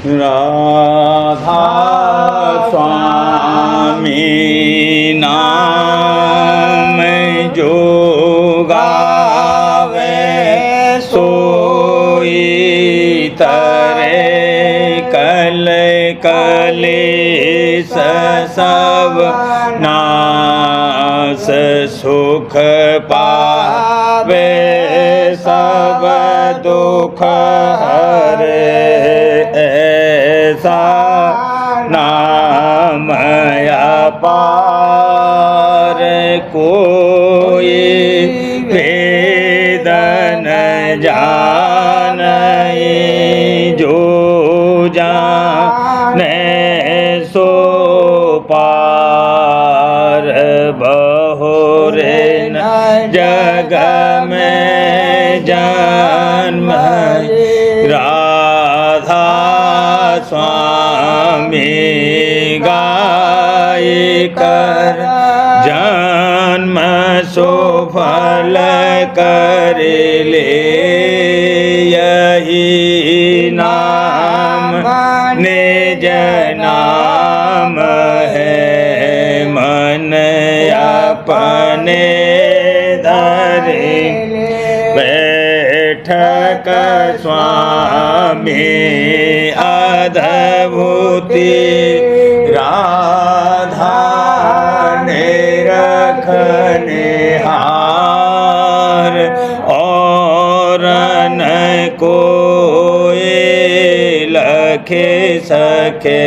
राधा स्वामी नाम जो गावे सोई तरे कल कलेश सब नास सुख पावे सब दुख हरे ऐसा नाम अपार कोई वेद न जाने जो जाने सो पार बहुरे न जग में जन्म राधा स्वामी गाय कर जन्म सुफल कर ले यही नाम निज नाम है मन अपने धरे बैठक स्वामी अद्भुति राधा ने रखने हार और न कोई लखे सके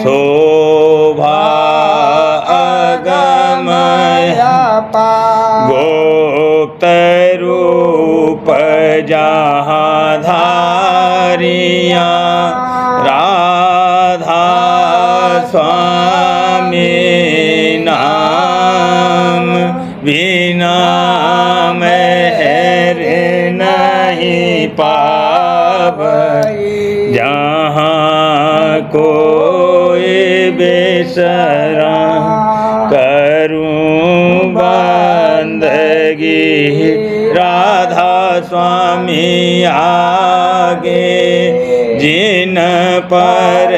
शोभा अगमय गुप्त रूप जहाँ धारिया राधा स्वामी नाम बिना मेहर नहीं पावै जहाँ कोई बेसरा करूं बंदगी राधा स्वामी आगे जिन पर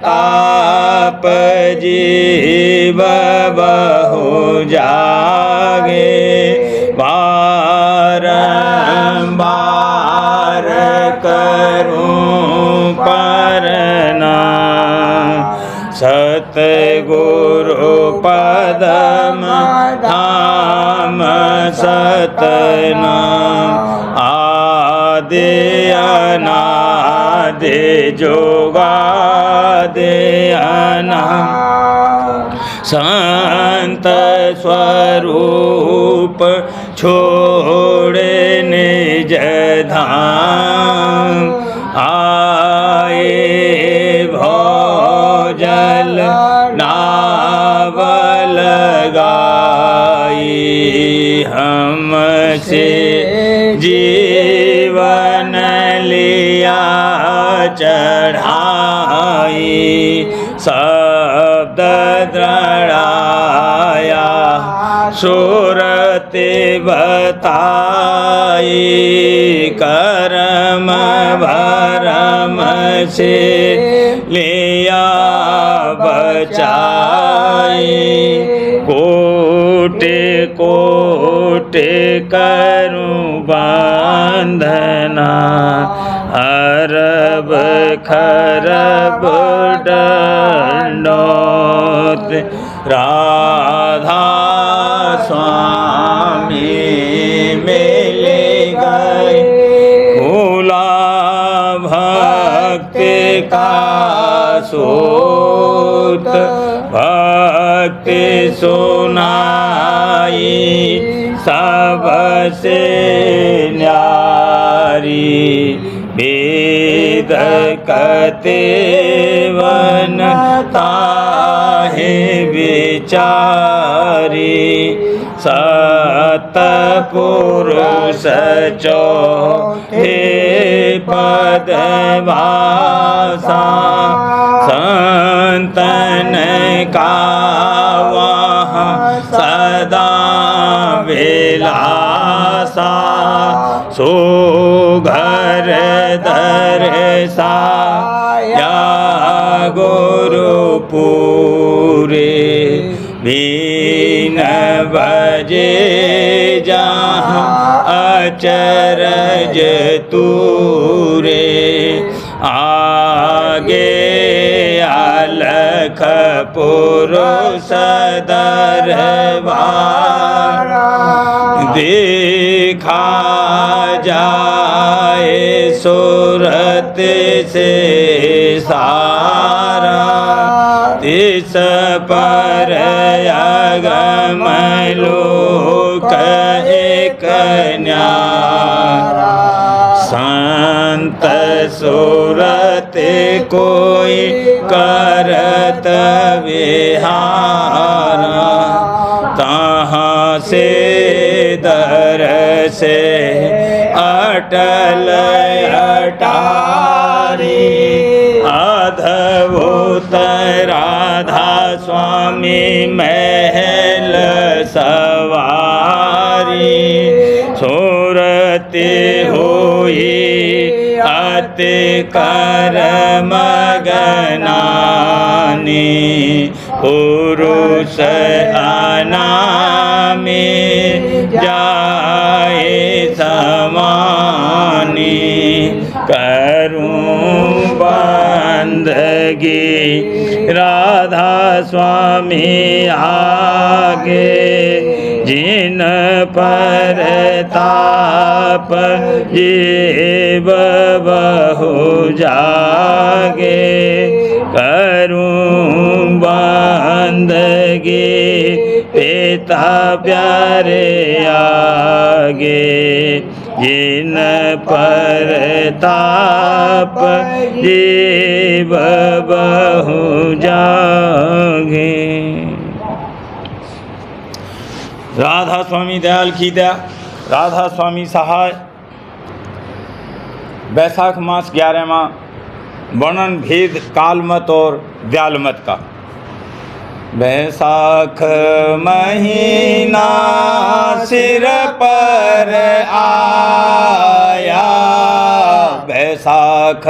ताप जीव बहु जागे बारंबार करूं परना सतगुरु पदम धाम सतनाम आदि अनादि जोगादि अनाम संत स्वरूप छोड़े निज धाम आए भोजल नावल गाई हमसे जीवन लिया चढ़ाई शब्द द्रढ़ाया सुरति बताई कर्म भरम से लिया बचाई कोटि कोटि करूं बंधना अरब खरब दंडोत राधा स्वामी मिले गए खुला भक्ति का सूत भक्ति सुनाई सबसे न्यारी वेद कते वन ताहे विचारी सतपुरुष चौथे पद भाषा संतन का वहाँ सदा विलासा सो घर दर्शाया गुरुपुरे बीन बजे जहाँ अचरज तूरे आगे अलख पुरुष दरबार देखा जाए सूरत से सारा तिस पर अगम लोक एक न्यारा संत सूरत कोई करत विहारा तहाँ से दर से अटल अटारी अद्भुत राधा स्वामी महल सवारी सूरत हुई अति कर्म गनानी पुरुष अनामी जाए समानी करूं बंदगी राधा स्वामी आगे जिन पर ताप जीव बहु जागे करूं बंदगी पिता प्यारे आगे जिन पर ताप जीव बहु जागे। राधा स्वामी दयाल की दया, राधा स्वामी सहाय। बैसाख मास 11वां वर्णन भेद काल मत और व्याल मत का। बैसाख महीना सिर पर आया, बैसाख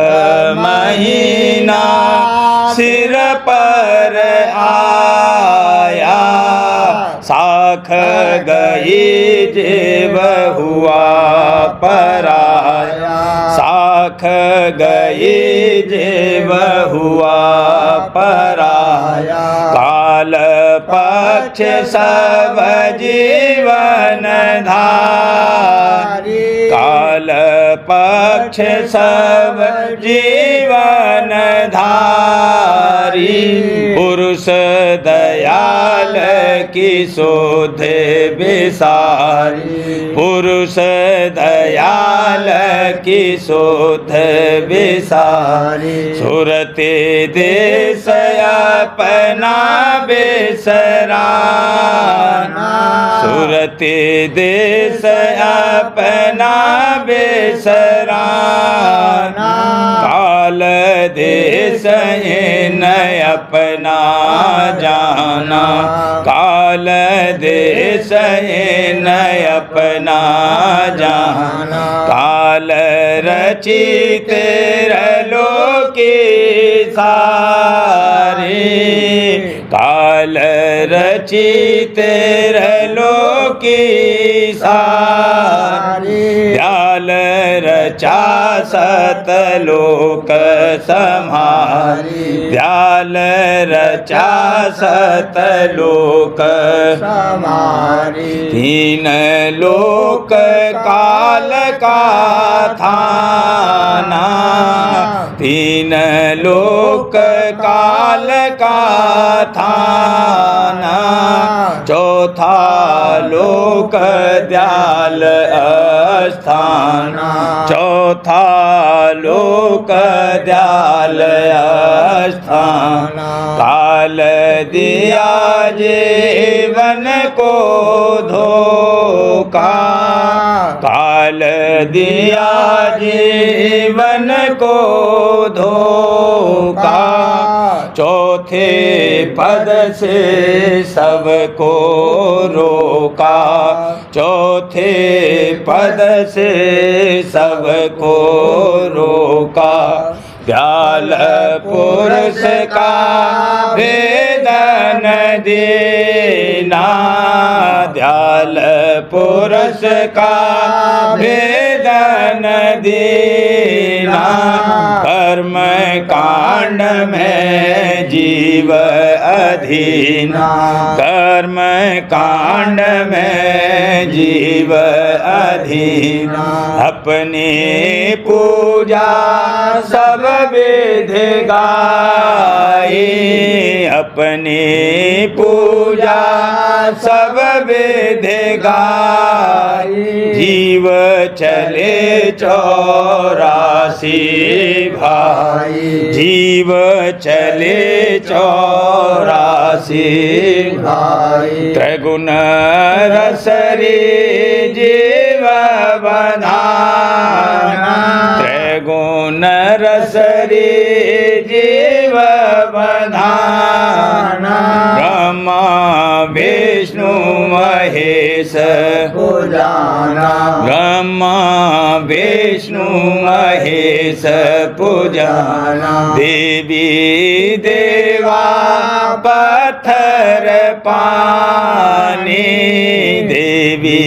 महीना सिर पर आया, साख गई जीव हुआ पराया, साख गई जीव हुआ पराया, काल पक्ष सब जीवन धारी, काल पक्ष सब जीवन धारी, पुरुष दयाल की शोध विसारी, पुरुष दयाल की शोध विसारी, सुरते देश अपना बेसराना, सुरते देश अपना बेसराना, काल देश न अपना जाना, काल देश न अपना जाना, काल रचित लोके सारे, काल रचित लोके सारे, दयाल रचा सतलोक सम्हारी, दयाल रचा सतलोक सम्हारी, तीन लोक काल का थाना, तीन लोक काल का थाना, चौथा लोक दयाल अस्थाना, चौथा लोक दयाल अस्थाना, काल दिया जीवन को धोखा, काल दिया जीवन को धोखा, चौथे पद से सबको रोका, का, चौथे पद से सबको रोका। दयाल पुरुष का भेदन देना, दयाल पुरुष का भेदन देना। कर्म कांड में जीव अधीना, कर्म कांड में जीव अधीना। अपनी पूजा सब विध गाई, अपनी पूजा सब विध गाई। जीव चले 84 भाई, जीव चले 84 भाई। त्रिगुण रसरी जीव बंधाना, त्रिगुण रसरी जीव बंधाना। ब्रह्मा विष्णु महेश पूजाना, ब्रह्मा विष्णु महेश पूजाना। देवी देवा पत्थर पानी, देवी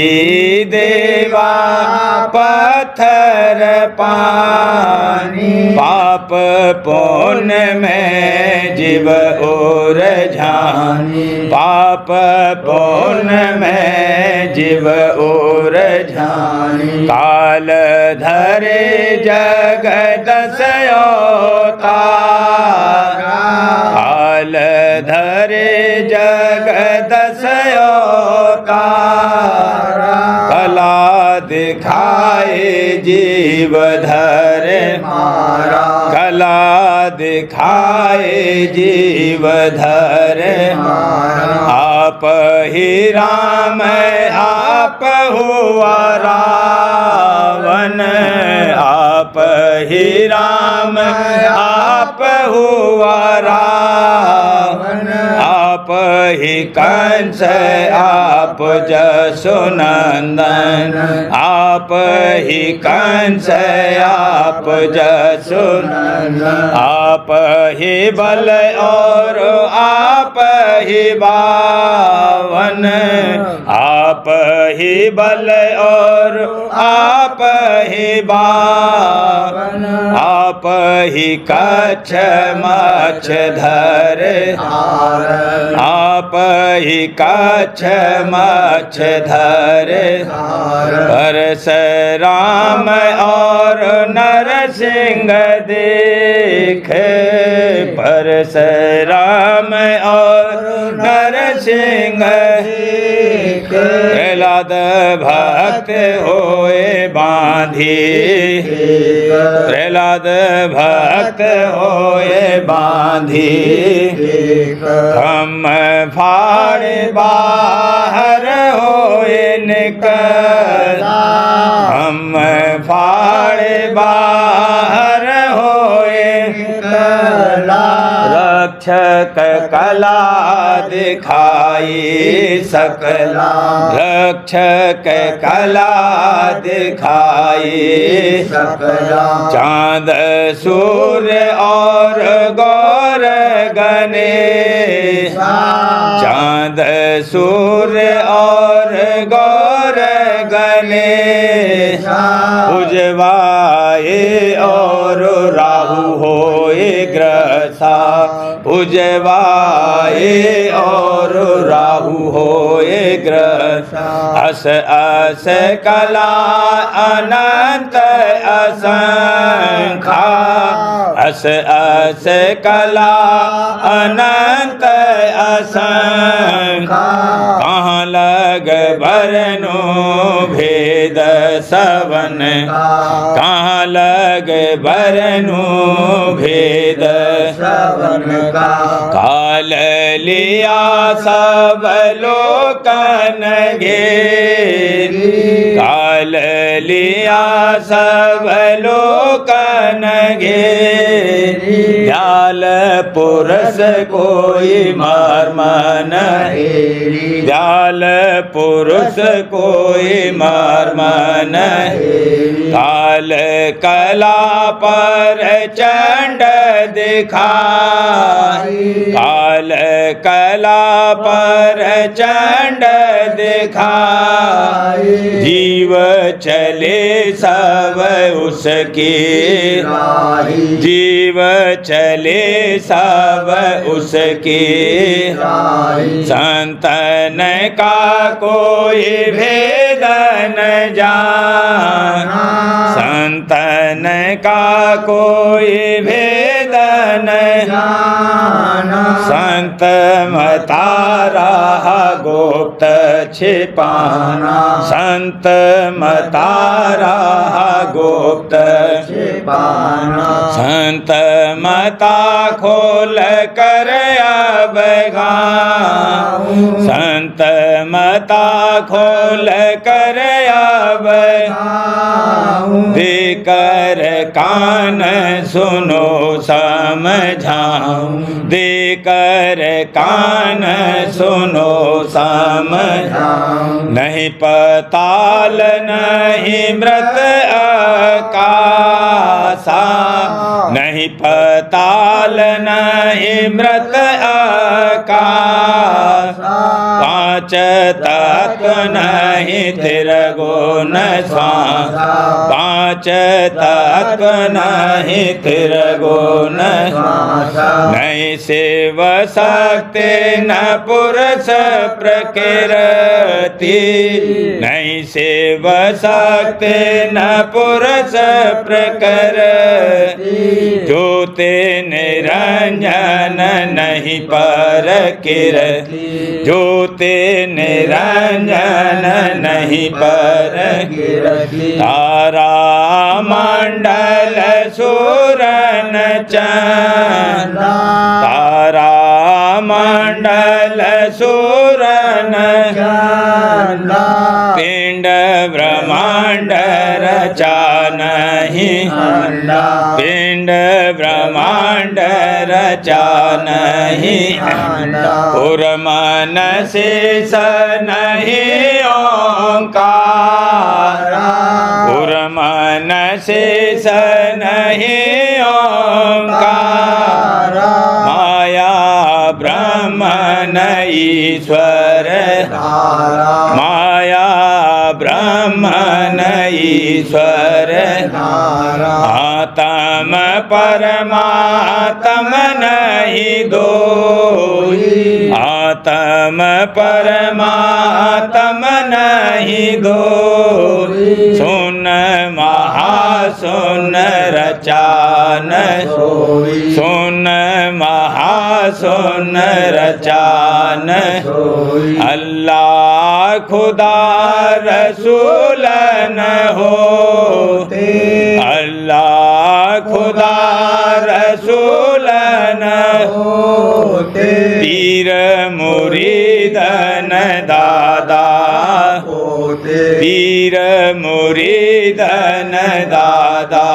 देवा पत्थर पानी। पाप पुण्य में जीव और झानी, पाप पुण्य में जीव और झानी। काल धरे जगत सयोता, काल धरे जगत सयोता। कला दिखाए जीव धर मारा, कला दिखाए जीव धर मारा। आप ही राम आप हुआ रावण, आप ही राम आप हुआ रावण। आप ही कंस आप जसुनंदन, आप ही कंस आप जसुनंदन। आप ही बल और आप ही बावन, आप ही बल और आप ही बावन। आप ही कच्छ मच्छ धर, आप ही कच्छ मच्छ धर। परशुराम और नरसिंह देखे, परशुराम और नरसिंह देखे। प्रहलाद भक्त होए बांधी, प्रहलाद भक्त होए बांधी। हम फाड़ बाहर होए निकल, हम फाड़ बाहर होए निकला। रक्षक कला दिखाई सकला, रक्षक कला दिखाई सकला। चाँद सूर्य और गौर गणेश, चाँद सूर्य और गौर गणेश। उजवाए और राहु होए ग्रसा, उजवाए और राहु होए ग्रसा। अस अस कला अनंत असंखा, अस अस कला अनंत असंखा। कहाँ लग बरनो भेद सवन, कहाँ लग बरनो भेद सवन का। काल लिया सब लोकन घेरी, काल लिया सब लोकन घेरी। व्याल पुरुष कोई मर्म नहीं, व्याल पुरुष कोई मर्म नहीं। काल कला पर चंड दिखाई, काल कला पर चंड दिखाई। जीव चले सब उसकी राही, जीव चले सब उसकी राही। संतन का कोई भेद न जाना, संतन का कोई भेद न जाना। संत मता रहा गुप्त छिपाना, संत मता रहा गुप्त छिपाना। संत मता खोल कर अब गाऊं, संत मता खोल कर अब गाऊं। देकर कान सुनो समझाऊं, देकर कान सुनो समझाऊं। नहीं पताल नहीं मृत आकाशा, नहीं पताल नहीं मृत आकाशा। पांच तत्व नहीं त्रिगुण श्वासा, पांच तत्व नहीं त्रिगुण श्वासा। नहीं शिव शक्ति न पुरुष प्रकृति, नहीं शिव शक्ति न पुरुष प्रकृति। ज्योति निरंजन नहीं पर कीर्ति, ज्योति निरंजन नहीं पर कीर्ति। तारा मंडल सूरन चंदा, तारा मंडल सूरन चंदा। पिंड ब्रह्मांड रचा नहीं अंडा, पिंड ब्रह्मांड रचा नहीं अंडा। पुरमन शेष नहीं ओंकार, पुरमन शेष नहीं ओंकार। माया ब्रह्मन ईश्वर धारा, माया ब्रह्मन ईश्वर धारा। आत्म परमात्म नहीं दोई, आत्म परमात्म नहीं दोई। सुन महासुन रचान सोई, सुन महासुन रचान सोई। अल्लाह खुदा रसूल न होते, अल्लाह खुदा रसूल न होते। पीर मुरीद न दादा होते, पीर मुरीद न दादा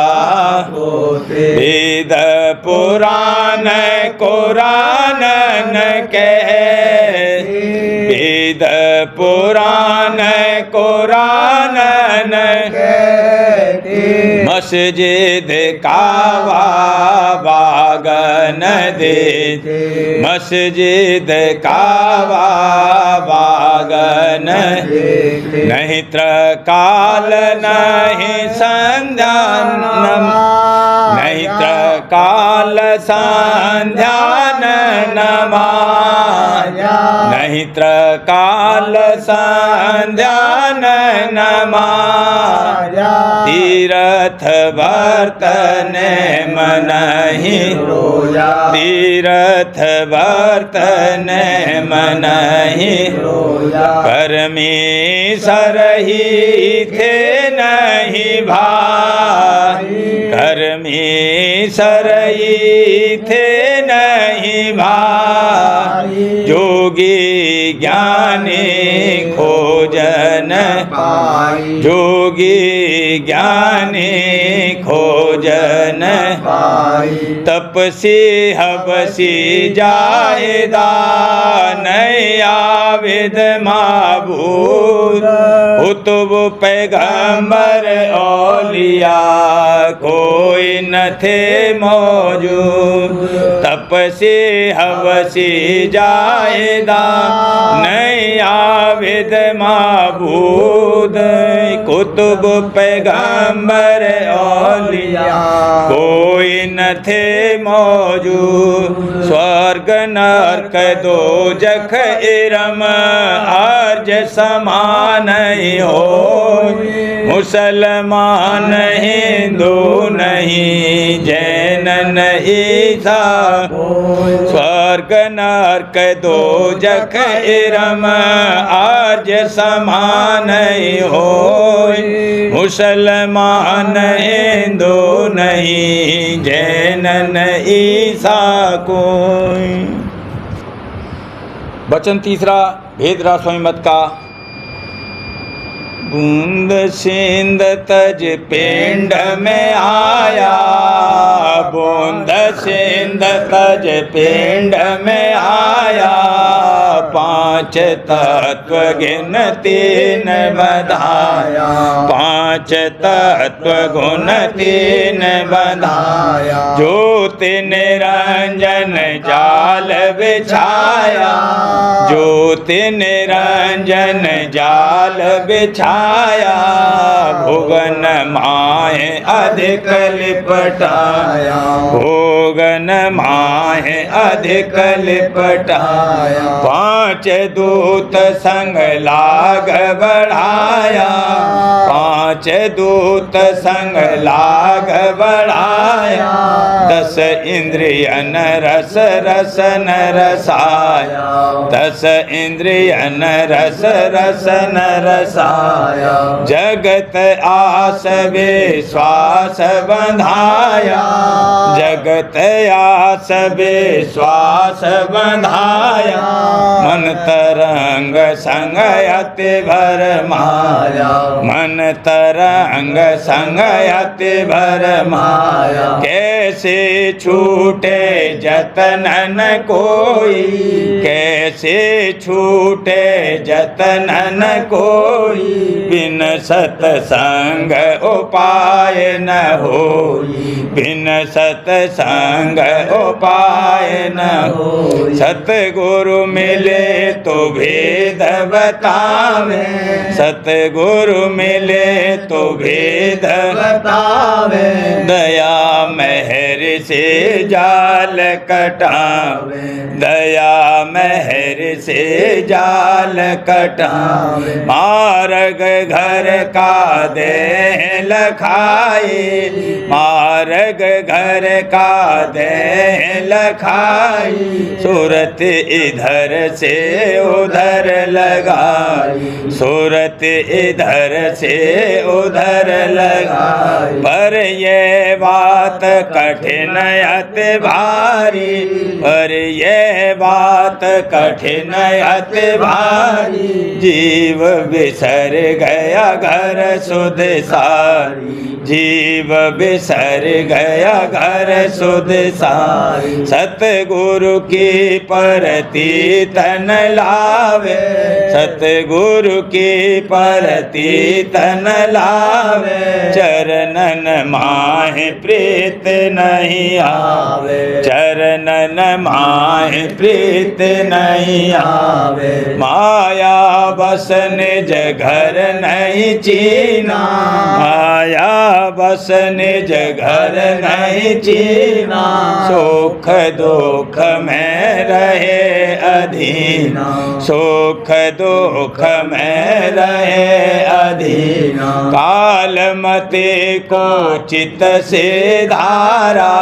होते। वेद पुराण कुरान न कहे, वेद पुराण कुरान न कहते। मस्जिद कावा बागन देते, मस्जिद कावा बागन देते। नहीं त्रकाल नहीं संध्या, नहीं त्रकाल संध्या नमाया, नहीं त्रकाल संध्या नमाया। तीर्थ बर्तन मनहि रोया, तीर्थ बर्तन मनहि रोया। परमेश्वर ही थे नहीं भाई, परमेश्वर ही थे नहीं भाई। जोगी ज्ञानी खोज भोजन पाई, जोगी ज्ञानी खोजन पाई, तपसी हबसी जायदा नया विद माबूद कुतुब पैगंबर औलिया कोई न थे मौजूद तपसी हवसी जायदा नया विद माबूद कुतुब पैगंबर औलिया कोई न थे मौजूद स्वर्ग नरक दोजख इरम अर्ज समान हो मुसलमान हिंदू नहीं जैन नहीं था स्वर्ग नरक दोजख इरम अर्ज समान हो मुसलमान हिंदू नहीं जैन नहीं सा कोई। वचन तीसरा भेद रास्वामी मत का। बूंद सिंध तज पिंड में आया बूंद सिंध तज पिंड में आया पांच तत्व गिन तीन बधाया पांच तत्व गुण तीन बधाया ज्योति निरंजन जाल बिछाया ज्योति निरंजन जाल बिछाया भुवन माहे अधिक लिपटाया भुवन माहे अधिक लिपटाया पांच दूत संग लाग बढ़ाया पांच दूत संग लाग बढ़ाया दस इंद्रियन रस रसन रसाया दस इंद्रियन रस रसन रसाया जगत आस विश्वास बंधाया जगत आस विश्वास बंधाया मन तरंग संग अति भर माया मन तरंग संग अति भर माया कैसे छूटे जतनन कोई कैसे छूटे जतनन कोई बिन सतसंग उपाय न होई बिन सतसंग उपाय न होई सतगुरु मिले तो भेद बतावे सतगुरु मिले तो भेद बतावे दया मेहर से जाल कटावे दया मेहर से जाल कटावे मार्ग घर का देह लखाए मार्ग घर का देह लखाई सूरत इधर से उधर लगाई सूरत इधर से उधर लगाई पर ये बात कठिन अति भारी पर ये बात कठिन अति भारी जीव बिसर गया घर सुध सारी जीव बिसर गया घर सुध सारी सतगुरु की परती तन लावे सतगुरु की परती तन लावे चरणन माहे प्रीत नहीं आवे चरणन माहे प्रीत नहीं आवे माया बस निज घर नहीं चीना माया बस निज घर नहीं चीना सुख दुख में रहे अधीना सुख दुख में रहे अधीना कालमति को चित से धारा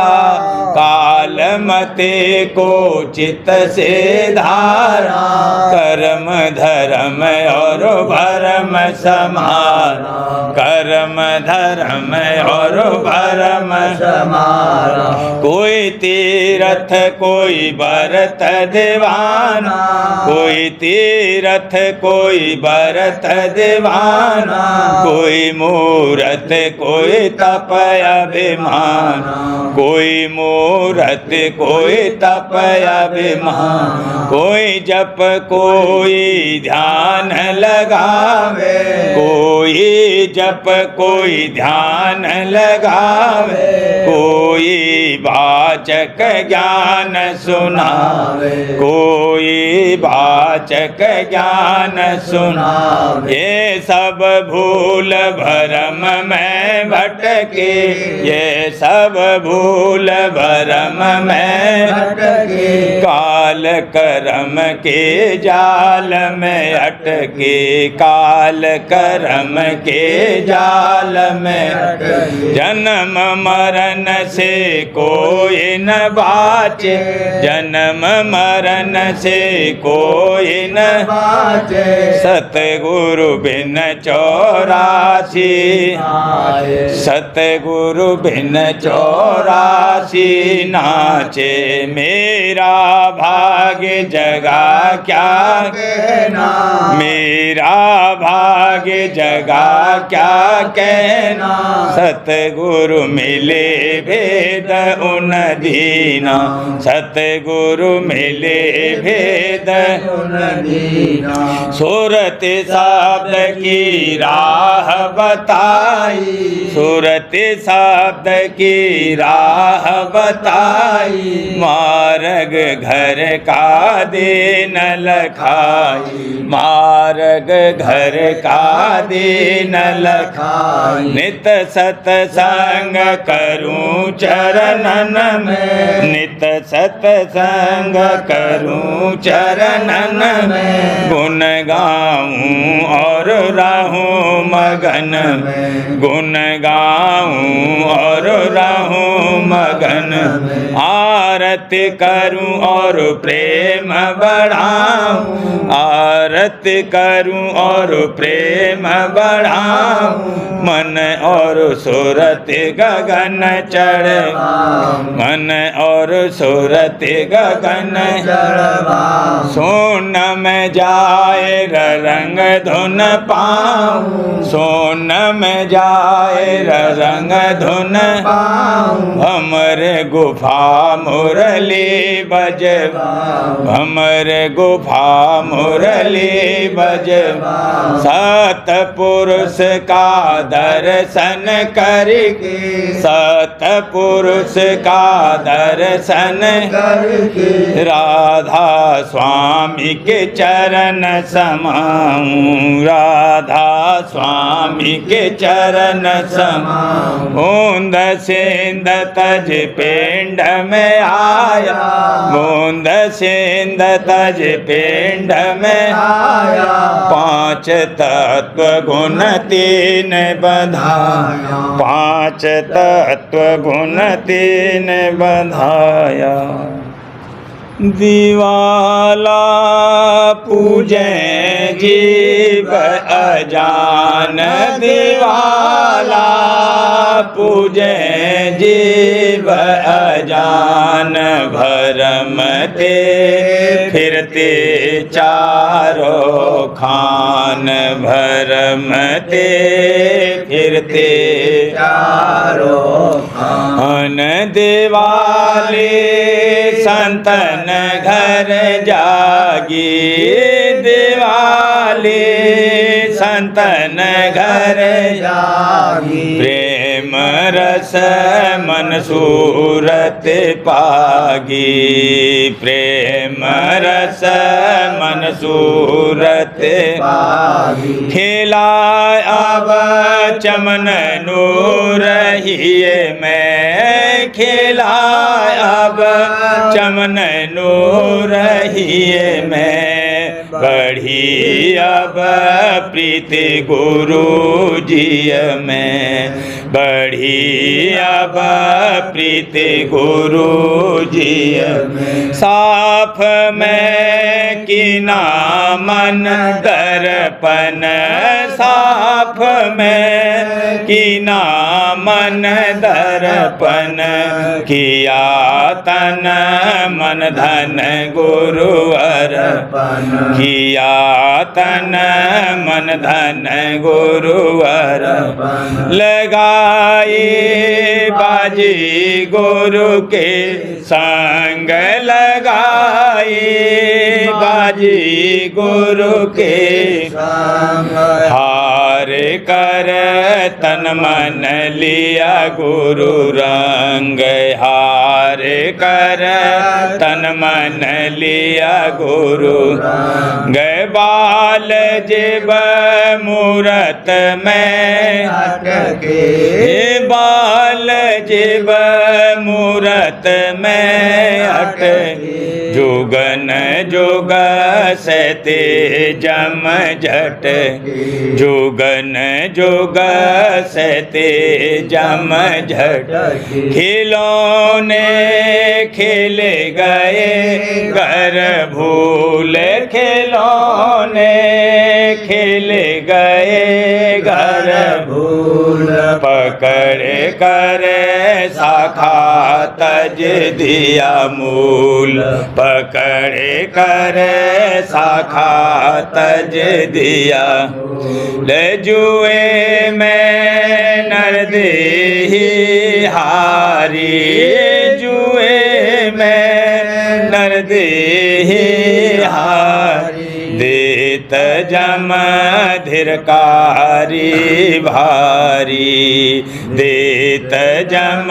काल मते को चित से धारा, कर्म धर्म और भरम समारा, कर्म धर्म और भरम समारा। कोई तीरथ कोई बरत दीवाना, कोई तीरथ कोई बरत दीवाना, कोई मूरत कोई तप अभिमान, कोई मूरत कोई तप अभिमान, कोई जप कोई ध्यान लगावे, कोई जप कोई ध्यान लगावे, कोई वाचक ज्ञान सुनावे, कोई वाचक ज्ञान सुनावे। ये सब भूल भरम में भटके, ये सब भूल भरम में भटके, काल कर्म के जाल में अटके, काल कर्म के जाल में अटके। जन्म मरण से कोई न बाचे, जन्म मरण से कोई न बाचे, सतगुरु बिन 84, सतगुरु बिन 84 नाचे। मेरा भाग्य जगा क्या कहना, मेरा भाग्य जगा क्या कहना, सतगुरु मिले भेद उन दीना, सतगुरु मिले भेद उन दीना। सूरत शब्द की राह बताई, सूरत शब्द की राह बताई, मार्ग घर का दीन लखाई, मार्ग घर का दीन लखाई। नित सत्संग करूं चरणन में, नित सत्संग करूं चरणन में, गुण गाऊं और रहूं मगन में, गुण गाऊं और रहूं मगन में। आरती करूं और प्रेम बढ़ाऊं, आरती करूं और प्रेम बढ़ाऊं, मन और सूरत गगन चढ़वाऊं, मन और सूरत गगन चढ़वाऊं। सोन में जाए रंग धुन पाऊं, सोन में जाए रंग धुन पाऊं। हमरे गुफा मुरली बजवाऊं, हमरे गुफा मुरली बजवाऊं। सतपुरुष का दर्शन करके, सतपुरुष का दर्शन करके, राधा स्वामी के चरण समाऊं, राधा स्वामी के चरण समाऊं। बूंद सिंध तज पिंड में आया, बूंद सिंध तज पिंड में आया, पांच तत्व गुण तीन बधाया, पांच तत्व गुण तीन बधाया। दीवाला पूजे जीव अजान, दीवाला पूजे जीव अजान, भरम ते फिरते चारों खान, भरम ते फिरते चारों खान। दिवाली संतन घर जागी, दिवाली संतन घर जागी, प्रेम रस मन सूरत पागी, प्रेम रस मन सूरत पागी। खिला अब चमन नूर हिये मैं, खिला अब चमन नूर हिये मैं, बढ़ी अब प्रीति गुरु जी में, बढ़ी अब प्रीति गुरु जी में। साफ में कीना मन दर्पण, साफ में कीना मन दर्पण, किया तन मन धन गुरु अर्पण, किया तन मन धन गुरु अर्पण। लगाई बाजी गुरु के संग, लगाई बाजी गुरु के संग, हार कर तन मन लिया गुरु रंग, हार कर तन मन लिया गुरु रंग। बाल जीव मूरत में अटके, बाल जीव मूरत में अटके, जुगन जुग सहते जम झट, जुगन जुग सहते जम झट। खिलौने खेल गए घर भूल, खिलौने खेल गए घर भूल, पकड़ कर शाखा तज दिया मूल, पकड़ कर शाखा तज दिया। जुए में नरदेही हारी, जुए में नरदेही हारी, देत जम धिरकारी भारी, देत जम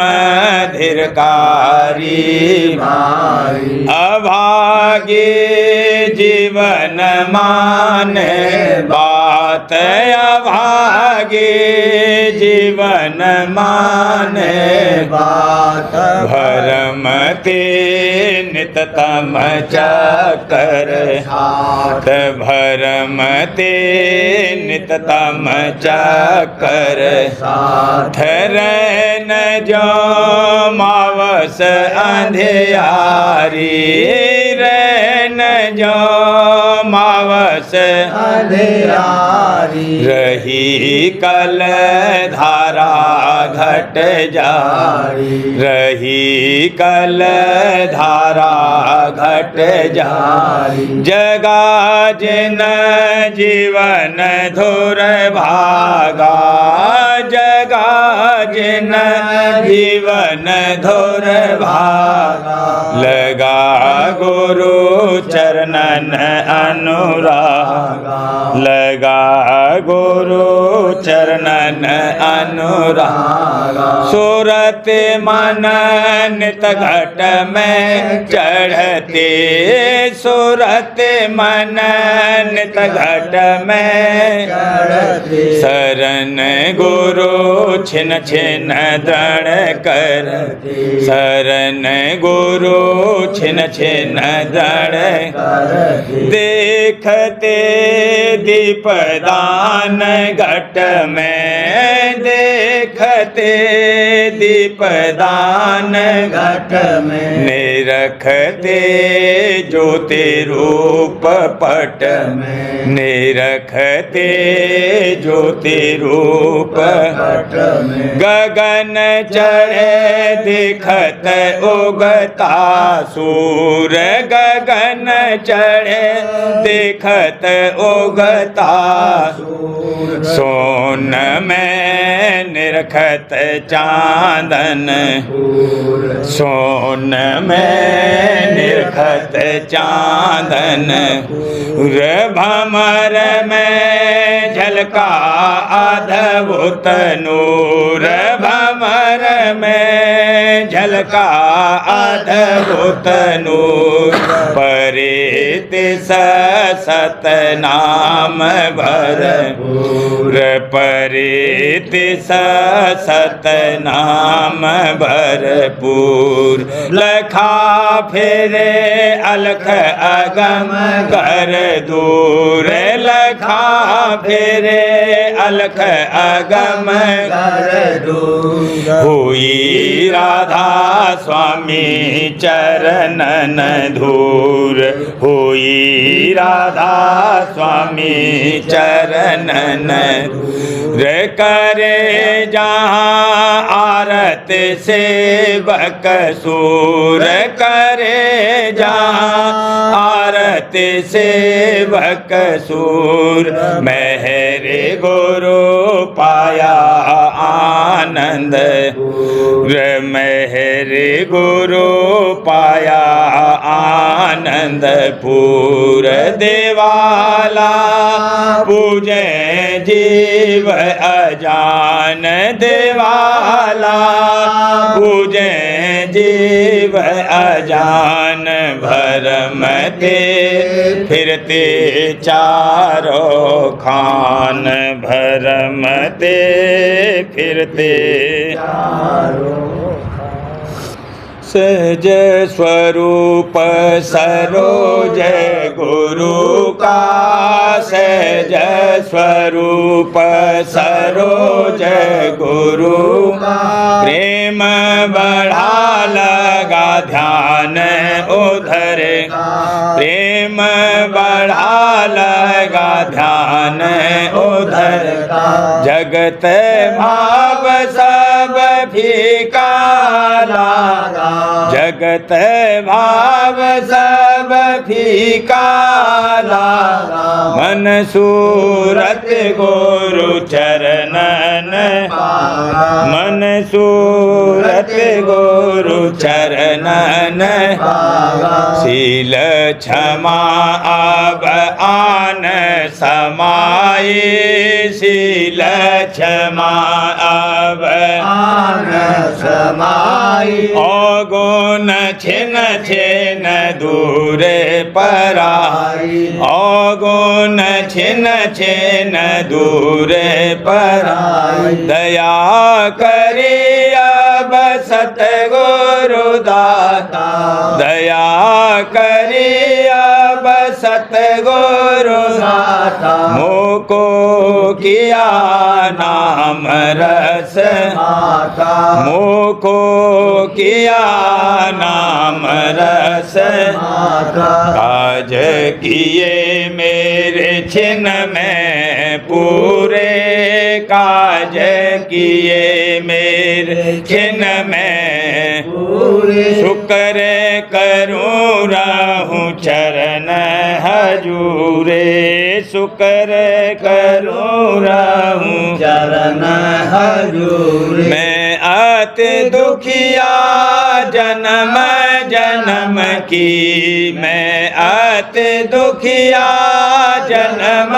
धिरकारी भारी। अभागे जीवन मान बात, अभागे जीवन मान बात, भरम ते नित तम चकर हाथ, भरम ते नित तम चकर साथ। रैन जो मावस अंधियारी, रैन जो मावस अंधियारी, रही कल धारा घट जारी, रही कल धारा घट जारी। जगा जिन जीवन धुर भागा, जगा जिन जीवन धुर भागा, लगा गुरु चरणन अनुरागा, लगा गुरु चरणन अनुरागा। सूरत मन नित घट में चढ़ते, सूरत मन नित घट में चढ़ते, शरण गुरु छिन छिन दृढ़ करते, शरण गुरु छिन छिन दृढ़ करते। देखते दीपदान घट में, देखते दीपदान घट में, निरखते ज्योति रूप पट में, निरखते ज्योति रूप पट में। गगन चढ़े दिखत उगता सूर, गगन चढ़े दिखत उगता सूर, सोन में निरखत चांदन, सोन में निरखत चांदन, भमर में झलका अद्भुत नूर, भमर में झलका अद्भुत नूर। परे तिस सतनाम भरपूर परे तिस सतनाम भरपूर लखा फेरे अलख अगम कर दूर लखा फेरे अलख अगम कर दूर हुई राधा स्वामी चरणन धूर हुई राधा स्वामी चरणन रे करे जहाँ आरत सेवक सूर करे जहाँ आरत सेवक सूर मेहरे गुरु पाया आनंद मेहरे गुरु पाया आनंद पूर देवाला पूजे जीव अजान देवाला पूजे जीव अजान भरमते फिरते चारों खान भरमते फिरते सहज स्वरूप सरोज गुरु का सहज स्वरूप सरोज गुरु का प्रेम बढ़ा लगा ध्यान उधर प्रेम बढ़ा लगा ध्यान उधर जगत भाव सब फीका लागा जगत भाव सब फीका लागा मन सूरत गुरु चरणन मन सूरत गुरु चरणन शील क्षमा अब आन समाये शील क्षमा अब आन समाई अगुण छिन छिन दूरे पराई अगुण छिन छिन दूरे पराई दया करी अब सतगुरु दाता दया करी अब सतगुरु दाता मोको किया नाम रस माता मोको किया नाम रस माता काज किए मेरे छिन में पूरे काज किए मेरे छिन में पूरे शुक्र करूं रहूं चरण हजूरे शुक्र करूं रहूं चरण हजूर मैं अति दुखिया जन्म जन्म की मैं अति दुखिया जन्म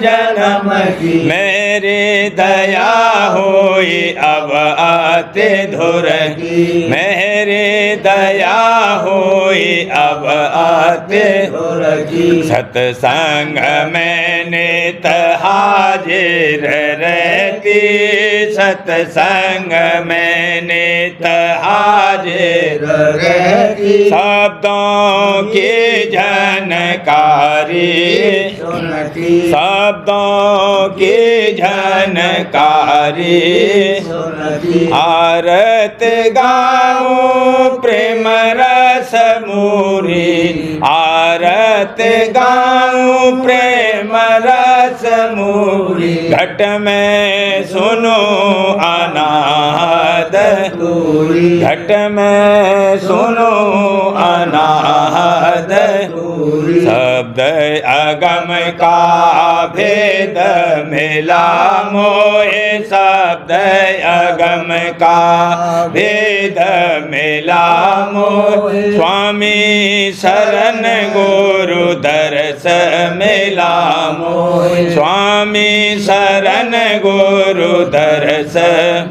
जन्म की मेरे दया होई अब अति धुर की मेरे दया होई अब अति धुर की सत्संग मैंने हाजिर रहती सत्संग मैंने हाजिर रहती शब्दों की जानकारी सुनती शब्दों की जानकारी सुनती आरत गाऊं प्रेम रस मूरी आरत गाऊं प्रेम रस मूरी घट में सुनो अनाहद घट में सुनो अनाहद शब्द अगम का भेद मिला मोहे शब्द अगम का भेद मिला मोहे स्वामी शरण गुरु दरस मिला मोहे स्वामी शरण गुरु दरस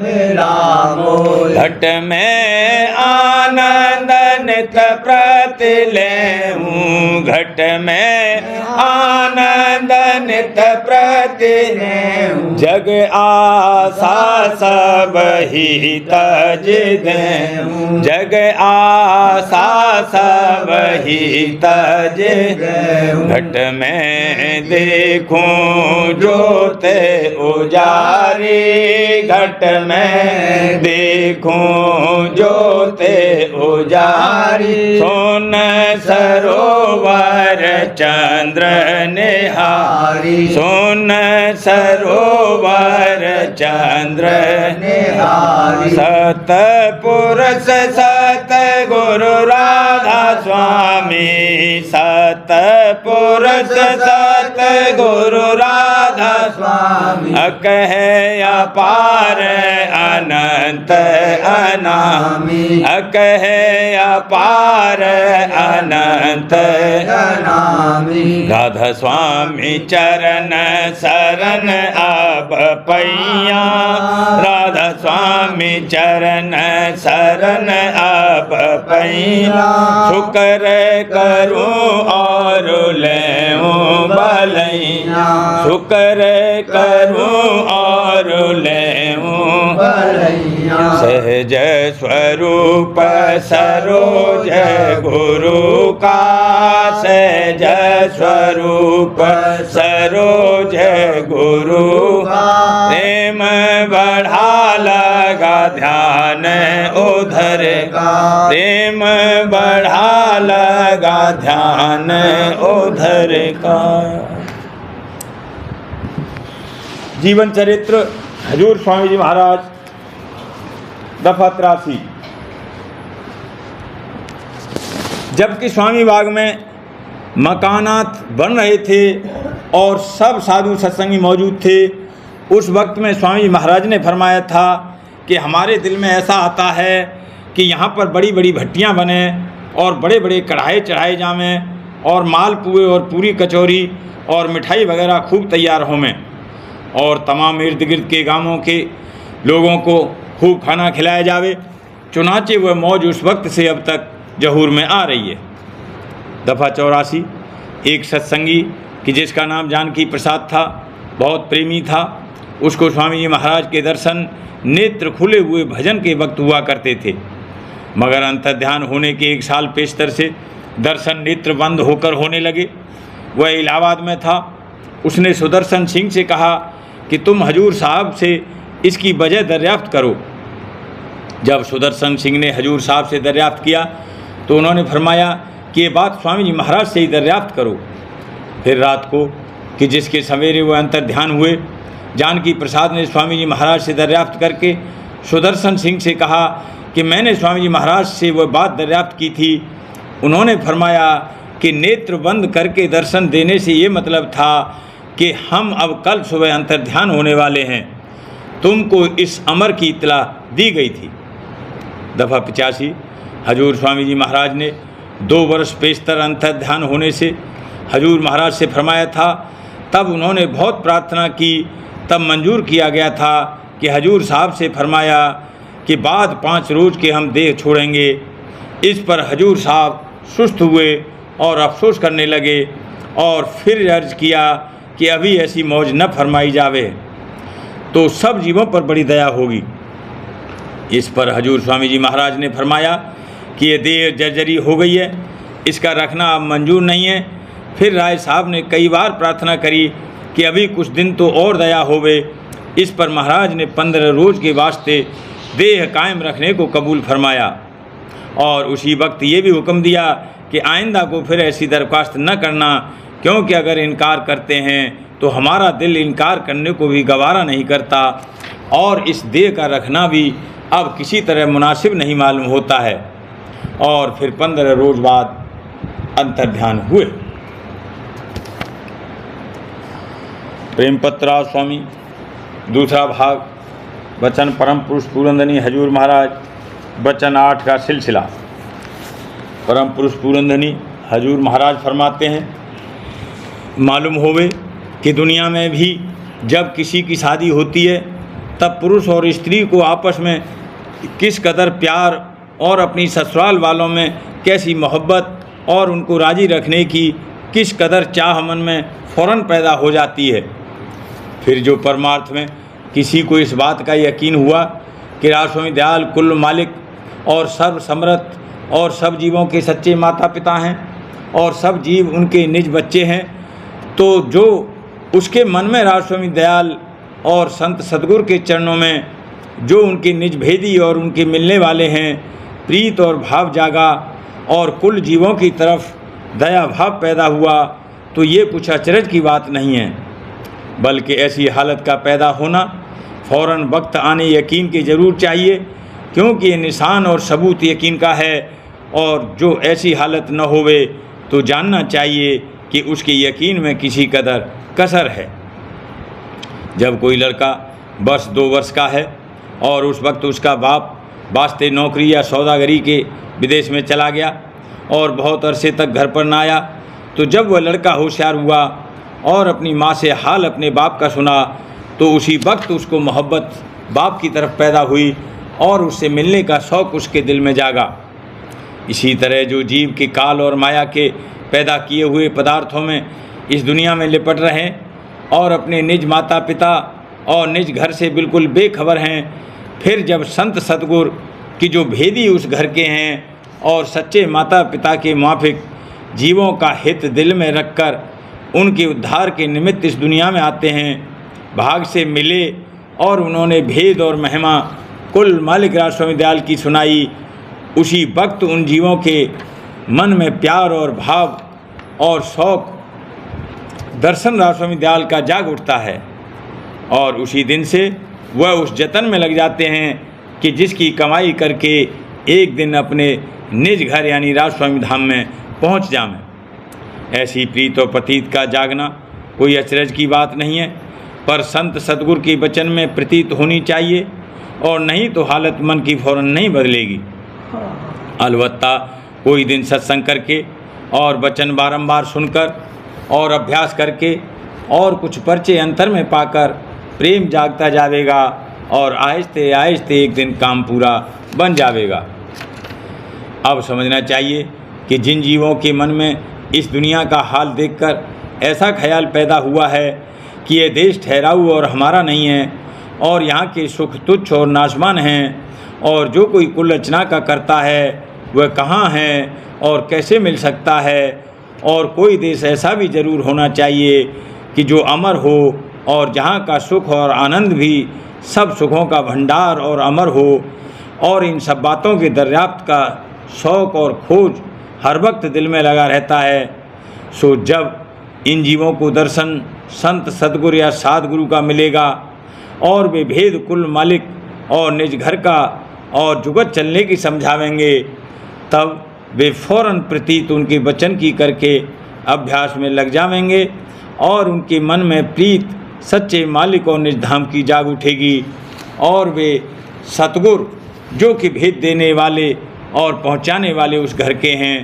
मिला मोहे घट में आनंद नित प्रति लेऊं, घट में आनंद नित प्रति लेऊं। जग आशा सब ही तज देऊं, जग आशा सब ही तज देऊं। घट में देखूं जोते उजारी, घट में देखूं जोते उजारी। सोन सरोवर चंद्र निहारी, सोन सरोवर चंद्र निहारी। सतपुरुष सतगुरु राधा स्वामी, सतपुरुष सतगुरु राधा स्वामी। अकहे अपार अनंत अनामी, अकहे अपार अनंत अनामी। राधा स्वामी चरण शरण अब पैया, राधा स्वामी चरण शरण अब पैया। शुक्र करूं और लेऊं भलैया, शुक्र करूं और लेऊं भलैया। सहज स्वरूप सरोज गुरु का, सहज स्वरूप सरोज गुरु का। प्रेम बढ़ा लगा ध्यान उधर का, प्रेम बढ़ा लगा ध्यान उधर का। जीवन चरित्र हजूर स्वामी जी महाराज, दफा 83। जबकि स्वामी बाग में मकानात बन रहे थे और सब साधु सत्संगी मौजूद थे, उस वक्त में स्वामी जी महाराज ने फरमाया था कि हमारे दिल में ऐसा आता है कि यहाँ पर बड़ी बड़ी भट्टियाँ बने और बड़े बड़े कढ़ाई चढ़ाए जावें और मालपुए और पूरी कचौरी और मिठाई वगैरह खूब तैयार होवें और तमाम इर्द गिर्द के गांवों के लोगों को खूब खाना खिलाया जावे। चुनाचे वह मौज उस वक्त से अब तक जहूर में आ रही है। दफ़ा 84। एक सत्संगी कि जिसका नाम जानकी प्रसाद था, बहुत प्रेमी था, उसको स्वामी जी महाराज के दर्शन नेत्र खुले हुए भजन के वक्त हुआ करते थे, मगर अंतर्ध्यान होने के 1 साल पेशतर से दर्शन नेत्र बंद होकर होने लगे। वह इलाहाबाद में था। उसने सुदर्शन सिंह से कहा कि तुम हजूर साहब से इसकी वजह दरियाफ्त करो। जब सुदर्शन सिंह ने हजूर साहब से दरियाफ्त किया तो उन्होंने फरमाया कि ये बात स्वामी जी महाराज से ही दरियाफ्त करो। फिर रात को कि जिसके सवेरे वह अंतर्ध्यान हुए, जानकी प्रसाद ने स्वामी जी महाराज से दरियाफ्त करके सुदर्शन सिंह से कहा कि मैंने स्वामी जी महाराज से वह बात दरियाफ्त की थी। उन्होंने फरमाया कि नेत्र बंद करके दर्शन देने से ये मतलब था कि हम अब कल सुबह अंतर्ध्यान होने वाले हैं, तुमको इस अमर की इत्तला दी गई थी। दफ़ा 85। हजूर स्वामी जी महाराज ने 2 वर्ष पेशतर अंतर्ध्यान होने से हजूर महाराज से फरमाया था। तब उन्होंने बहुत प्रार्थना की, तब मंजूर किया गया था कि हजूर साहब से फरमाया कि बाद 5 रोज़ के हम देह छोड़ेंगे। इस पर हजूर साहब सुस्त हुए और अफसोस करने लगे और फिर अर्ज किया कि अभी ऐसी मौज न फरमाई जावे तो सब जीवों पर बड़ी दया होगी। इस पर हजूर स्वामी जी महाराज ने फरमाया कि ये देह जर्जरी हो गई है, इसका रखना अब मंजूर नहीं है। फिर राय साहब ने कई बार प्रार्थना करी कि अभी कुछ दिन तो और दया होवे। इस पर महाराज ने 15 रोज़ के वास्ते देह कायम रखने को कबूल फरमाया और उसी वक्त ये भी हुक्म दिया कि आइंदा को फिर ऐसी दरख्वास्त न करना, क्योंकि अगर इनकार करते हैं तो हमारा दिल इनकार करने को भी गवारा नहीं करता और इस देह का रखना भी अब किसी तरह मुनासिब नहीं मालूम होता है। और फिर 15 रोज़ बाद अंतर्ध्यान हुए। प्रेमपत्रा स्वामी, दूसरा भाग, वचन परम पुरुष पूरनधनी हजूर महाराज, वचन 8 का सिलसिला। परम पुरुष पूरनधनी हजूर महाराज फरमाते हैं, मालूम होवे कि दुनिया में भी जब किसी की शादी होती है तब पुरुष और स्त्री को आपस में किस कदर प्यार और अपनी ससुराल वालों में कैसी मोहब्बत और उनको राज़ी रखने की किस कदर चाह मन में फ़ौरन पैदा हो जाती है। फिर जो परमार्थ में किसी को इस बात का यकीन हुआ कि राज स्वामी दयाल कुल मालिक और सर्व समर्थ और सब जीवों के सच्चे माता पिता हैं और सब जीव उनके निज बच्चे हैं, तो जो उसके मन में राज स्वामी दयाल और संत सद्गुरु के चरणों में जो उनके निज भेदी और उनके मिलने वाले हैं प्रीत और भाव जागा और कुल जीवों की तरफ दया भाव पैदा हुआ, तो ये कुछ अचरज की बात नहीं है, बल्कि ऐसी हालत का पैदा होना फ़ौरन वक्त आने यकीन की ज़रूर चाहिए, क्योंकि ये निशान और सबूत यकीन का है। और जो ऐसी हालत न होवे तो जानना चाहिए कि उसके यकीन में किसी कदर कसर है। जब कोई लड़का बस 2 वर्ष का है और उस वक्त उसका बाप वास्ते नौकरी या सौदागरी के विदेश में चला गया और बहुत अरसे तक घर पर न आया, तो जब वह लड़का होशियार हुआ और अपनी माँ से हाल अपने बाप का सुना, तो उसी वक्त उसको मोहब्बत बाप की तरफ पैदा हुई और उससे मिलने का शौक़ उसके दिल में जागा। इसी तरह जो जीव के काल और माया के पैदा किए हुए पदार्थों में इस दुनिया में लिपट रहे हैं और अपने निज माता पिता और निज घर से बिल्कुल बेखबर हैं, फिर जब संत सद्गुरु की जो भेदी उस घर के हैं और सच्चे माता पिता के माफिक जीवों का हित दिल में रखकर उनके उद्धार के निमित्त इस दुनिया में आते हैं, भाग से मिले और उन्होंने भेद और महिमा कुल मालिक राज स्वामी दयाल की सुनाई, उसी वक्त उन जीवों के मन में प्यार और भाव और शौक़ दर्शन राज स्वामी दयाल का जाग उठता है और उसी दिन से वह उस जतन में लग जाते हैं कि जिसकी कमाई करके एक दिन अपने निज घर यानी राज स्वामी धाम में पहुंच जावें। ऐसी प्रीत और प्रतीत का जागना कोई अचरज की बात नहीं है, पर संत सद्गुरु के वचन में प्रतीत होनी चाहिए, और नहीं तो हालत मन की फ़ौरन नहीं बदलेगी। अलबत्ता कोई दिन सत्संग करके और वचन बारंबार सुनकर और अभ्यास करके और कुछ पर्चे अंतर में पाकर प्रेम जागता जावेगा और आहिस्ते आहिस्ते एक दिन काम पूरा बन जावेगा। अब समझना चाहिए कि जिन जीवों के मन में इस दुनिया का हाल देखकर ऐसा ख्याल पैदा हुआ है कि ये देश ठहराऊ और हमारा नहीं है और यहाँ के सुख तुच्छ और नाशवान हैं, और जो कोई कुल रचना का करता है वह कहाँ है और कैसे मिल सकता है, और कोई देश ऐसा भी ज़रूर होना चाहिए कि जो अमर हो और जहाँ का सुख और आनंद भी सब सुखों का भंडार और अमर हो, और इन सब बातों के दरियाफ्त का शौक़ और खोज हर वक्त दिल में लगा रहता है। सो जब इन जीवों को दर्शन संत सद्गुरु या साधगुरु का मिलेगा और वे भेद कुल मालिक और निज घर का और जुगत चलने की समझावेंगे, तब वे फ़ौरन प्रतीत उनके वचन की करके अभ्यास में लग जावेंगे और उनके मन में प्रीत सच्चे मालिक और निज धाम की जाग उठेगी, और वे सतगुरु जो कि भेद देने वाले और पहुंचाने वाले उस घर के हैं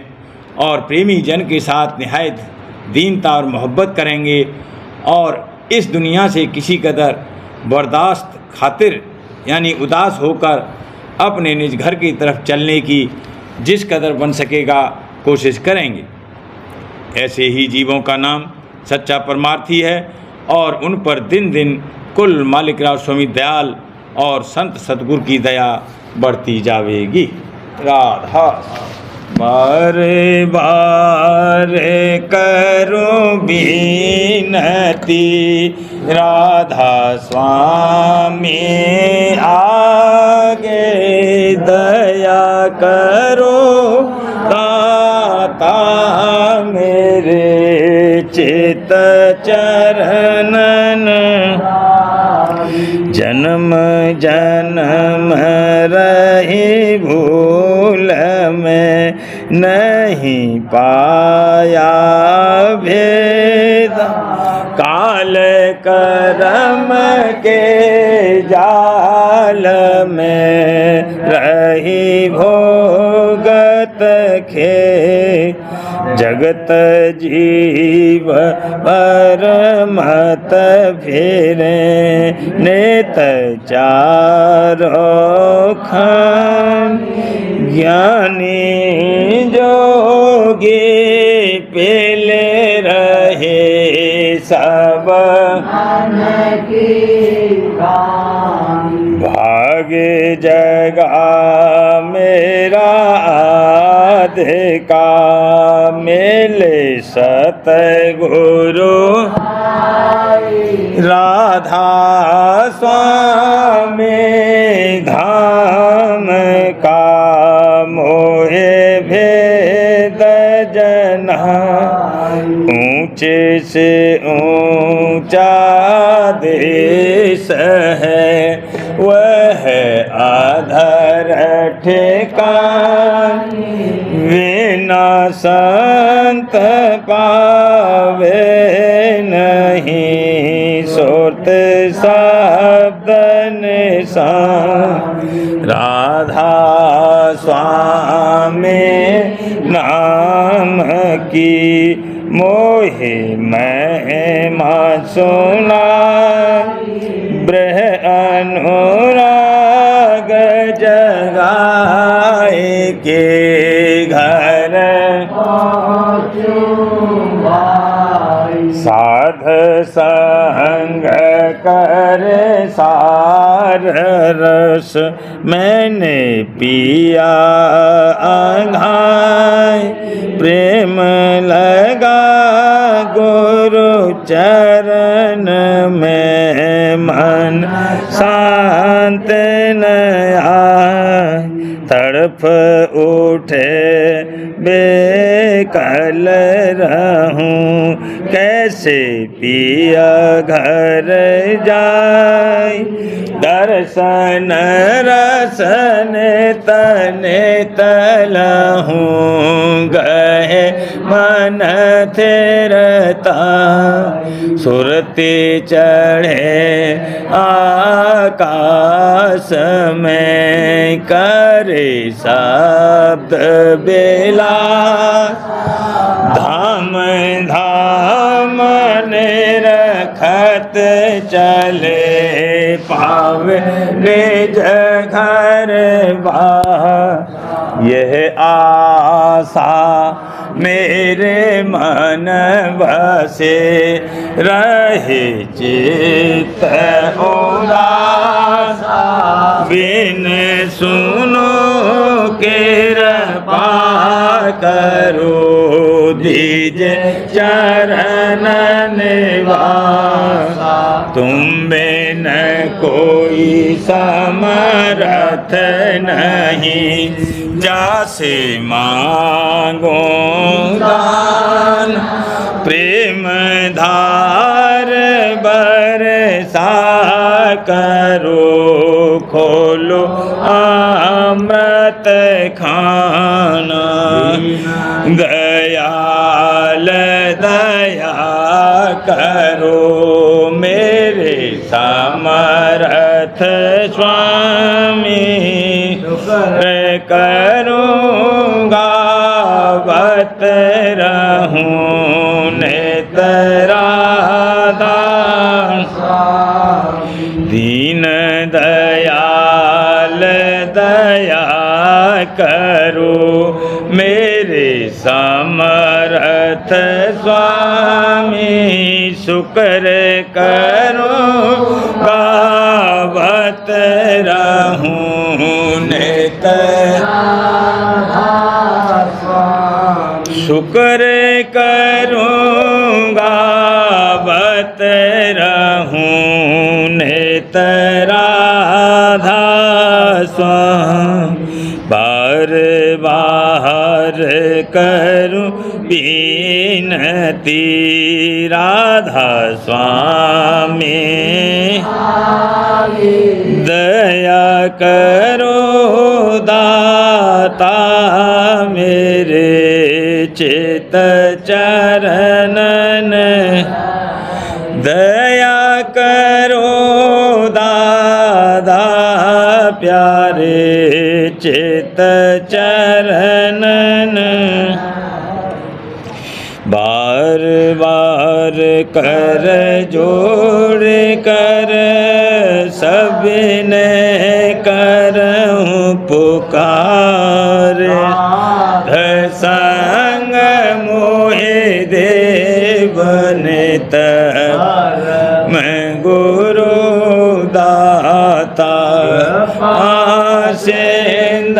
और प्रेमी जन के साथ निहायत दीनता और मोहब्बत करेंगे, और इस दुनिया से किसी कदर बर्दाश्त खातिर यानी उदास होकर अपने निज घर की तरफ चलने की जिस कदर बन सकेगा कोशिश करेंगे। ऐसे ही जीवों का नाम सच्चा परमार्थी है और उन पर दिन दिन कुल मालिक राज स्वामी दयाल और संत सद्गुरु की दया बढ़ती जावेगी। राधा बारे बारे करो बीनती, राधा स्वामी आगे दया करो, दाता मेरे चित चरणन, जन्म जन्म रही भूल में नहीं पाया भेद, काल करम के जाल में रही भोगत खे जगत जीव पर मत फेरे नेत चारों खान ज्ञानी जोगी पेले रहे सब भाग्य जगा मेरा आधिका मेले सतगुरु राधा स्वामी धाम का मोहे भेद जना ऊंचे से ऊंचा देश है वह आधर ठिकान बिना संत पावे नहीं सुरत शब्द निशान राधा स्वामी नाम की मोहि महिमा सुना ब्रह अनुराग जगाए के घर साध संग कर सार रस मैंने पिया अघाय प्रेम लगा गुरु चरण में मन शांत नया तड़प उठे बेकल रहूं कैसे पिया घर जाय दर्शन रसन तने तलहूं गए मन थिरता सुरती चढ़े आकाश में करे शब्द बेला धाम धाम निरखत चले पावे निज घर बार यह आशा मेरे मन बसे रहे चित्त उदास बिन सुनो कृपा करो दीजे चरण निवास तुम बिन कोई समर्थ नहीं जासे मांगो दान प्रेम धार बरसा करो खोलो अमृत खाना दयाल दया करो मेरे समर्थ स्वामी करूँगा बत रहूँ नेतराधा दीन दयाल दया करो मेरे समर्थ स्वामी शुक्र करो गावत रहूं नेतराधा शुक्र करूँगा बत रहूं नेतराधा स्वामी बार बार करूं बिनती राधा स्वामी दया करो दाता मेरे चित चरणन दया करो दादा प्यारे चित चरणन बार बार कर जोड़ कर सबने करऊं पुकार, संग मोहे देव नित मैं गुरु दाता, सिंध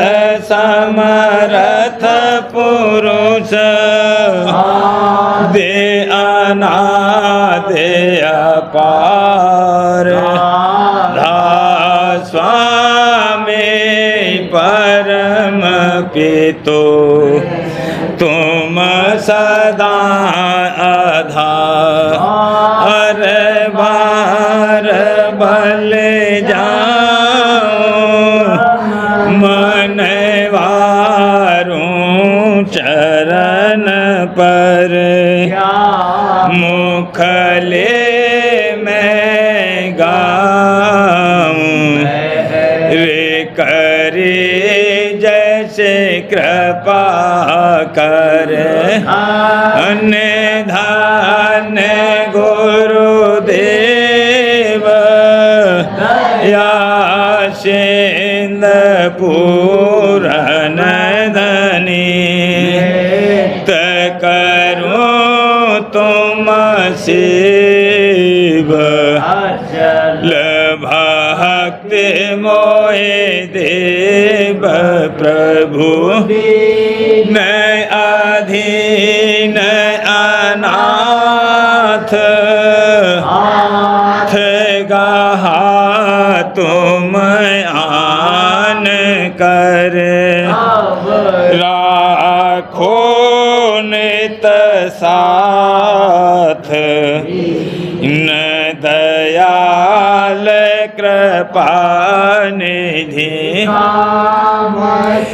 समरथ पुरुष दे अनादि अपार, स्वामी परम पितो तुम सदा आधार, बार बल जाऊं मन वारूं चरण पर, मुख ले मैं गाऊं रे करे जैसे कृपा कर, धन गुरुदेव या सिंध पूरन धनी, करूं तुम शिव भक्ति मोहे देव प्रभु, न अधीन अनाथ गहा तुम आन कर, राखो नित साथ न दयाल कृपा निधि,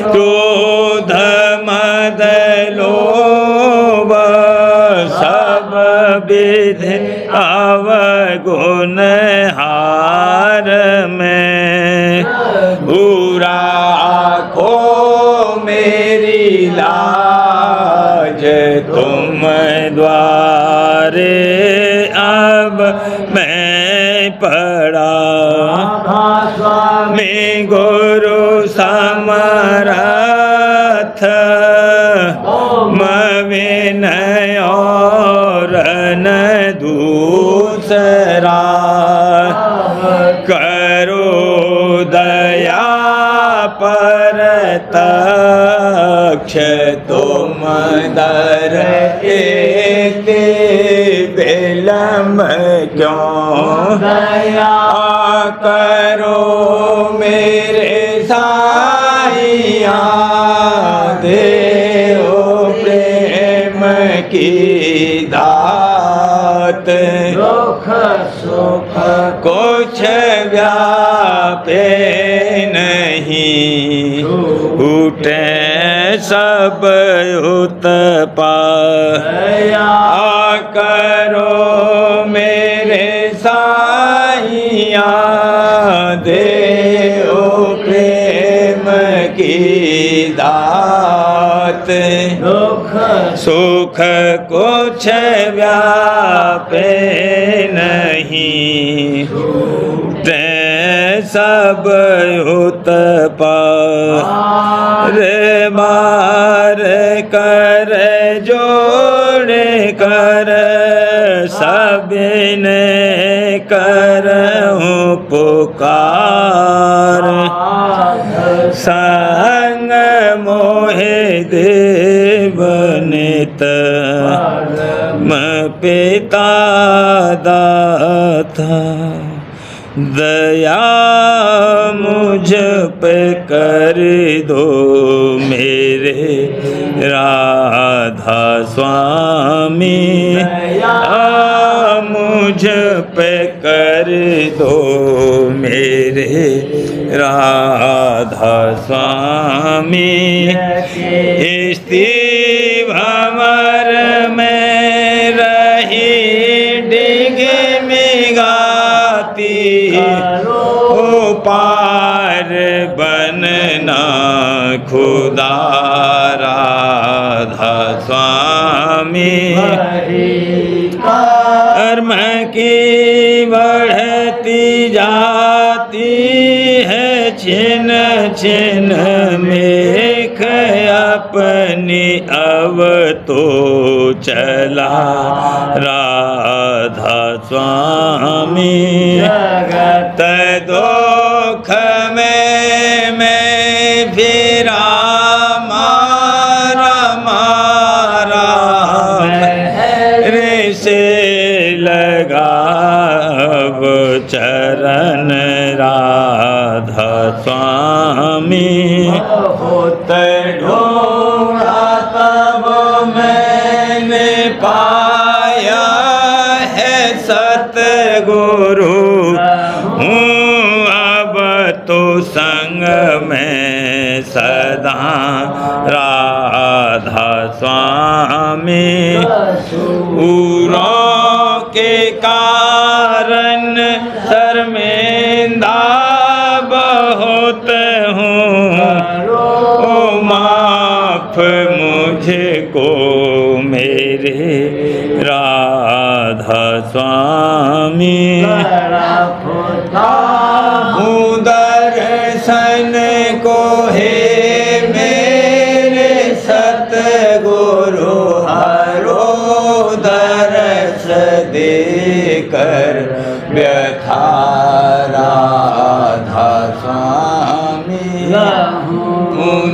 क्रोध मद लोभ सब विधि अवगुण हार में, पूरा खो मेरी लाज तुम द्वारे अब मैं पड़ा, मैं गुरु समरथ विनय और न दूसरा, करो दया परतक्ष तुम दर एक विलम्ब क्यों, दया करो मेरे साईया, देओ प्रेम की दात, दुख सुख कुछ व्यापे नहीं, उठे सब उत्पाया, करो मेरे साईया, देओ प्रेम की दात, दुख सुख कुछ व्यापे नहीं, ते सब उत्पार, बार कर जोड़ कर सबने करऊं पुकार, संग मोहे देव नित पिता दाता, दया मुझ पे कर दो मेरे राधा स्वामी, मुझ पे कर दो मेरे राधा स्वामी, स्त्री भंवर में रही डिग में गाती, ओ पार बनना खुदा राधा स्वामी, कर्म की बढ़ती जाती है छिन छिन मेख अपनी अब तो चला राधा स्वामी जगत दुख में मैं फिरा लगा अब चरण राधा स्वामी होत ढूंढा तब मैंने पाया है सतगुरु हूँ अब तो संग में सदा राधा स्वामी के कारण शर्मिंदा बहुत हूँ ओ माफ मुझको मेरे राधा स्वामी दर्शन को है मेरे सतगुरु हरो दर्श देकर व्यथा राधा स्वामी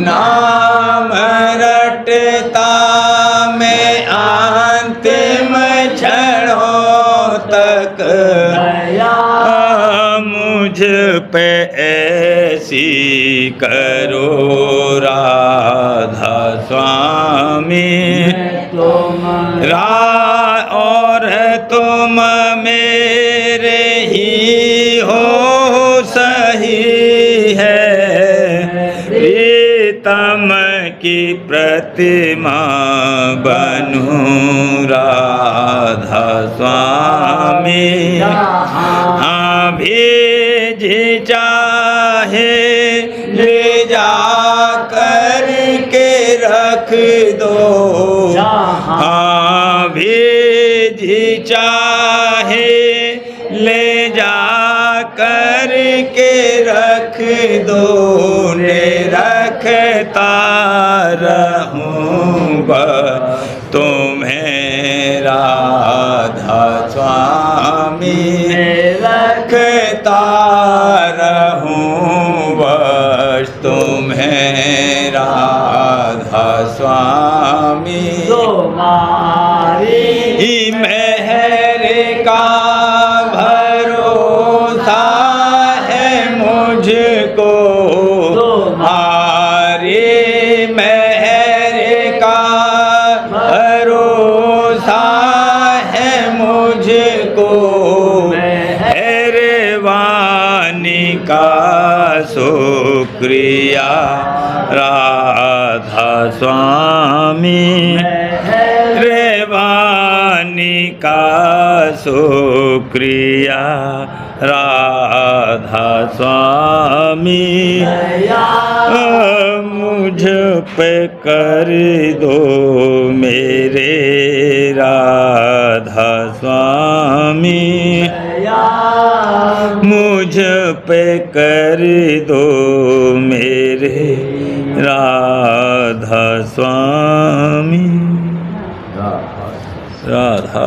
नाम रटता मैं अंतिम क्षणों तक मुझ पे ऐसी करो राधा स्वामी और तुम मेरे ही हो सही है प्रीतम की प्रतिमा बनूं राधा स्वामी भेज चाहे ले जा कर के रख दो भेज चाहे ले जा कर के रख दो ने रखता रहूँगा तुम्हें राधा स्वामी रखता रहूँ बस तुम्हें राधा स्वामी तुम्हारी मेहर का भरोसा है मुझको तुम्हारी मेहर का भरोसा है मुझको मेहरबानी का शुक्रिया राधा स्वामी मेहरबानी का शुक्रिया राधा स्वामी मुझ पे कर दो मेरे राधा स्वामी मुझ पे कर दो मेरे राधा स्वामी राधा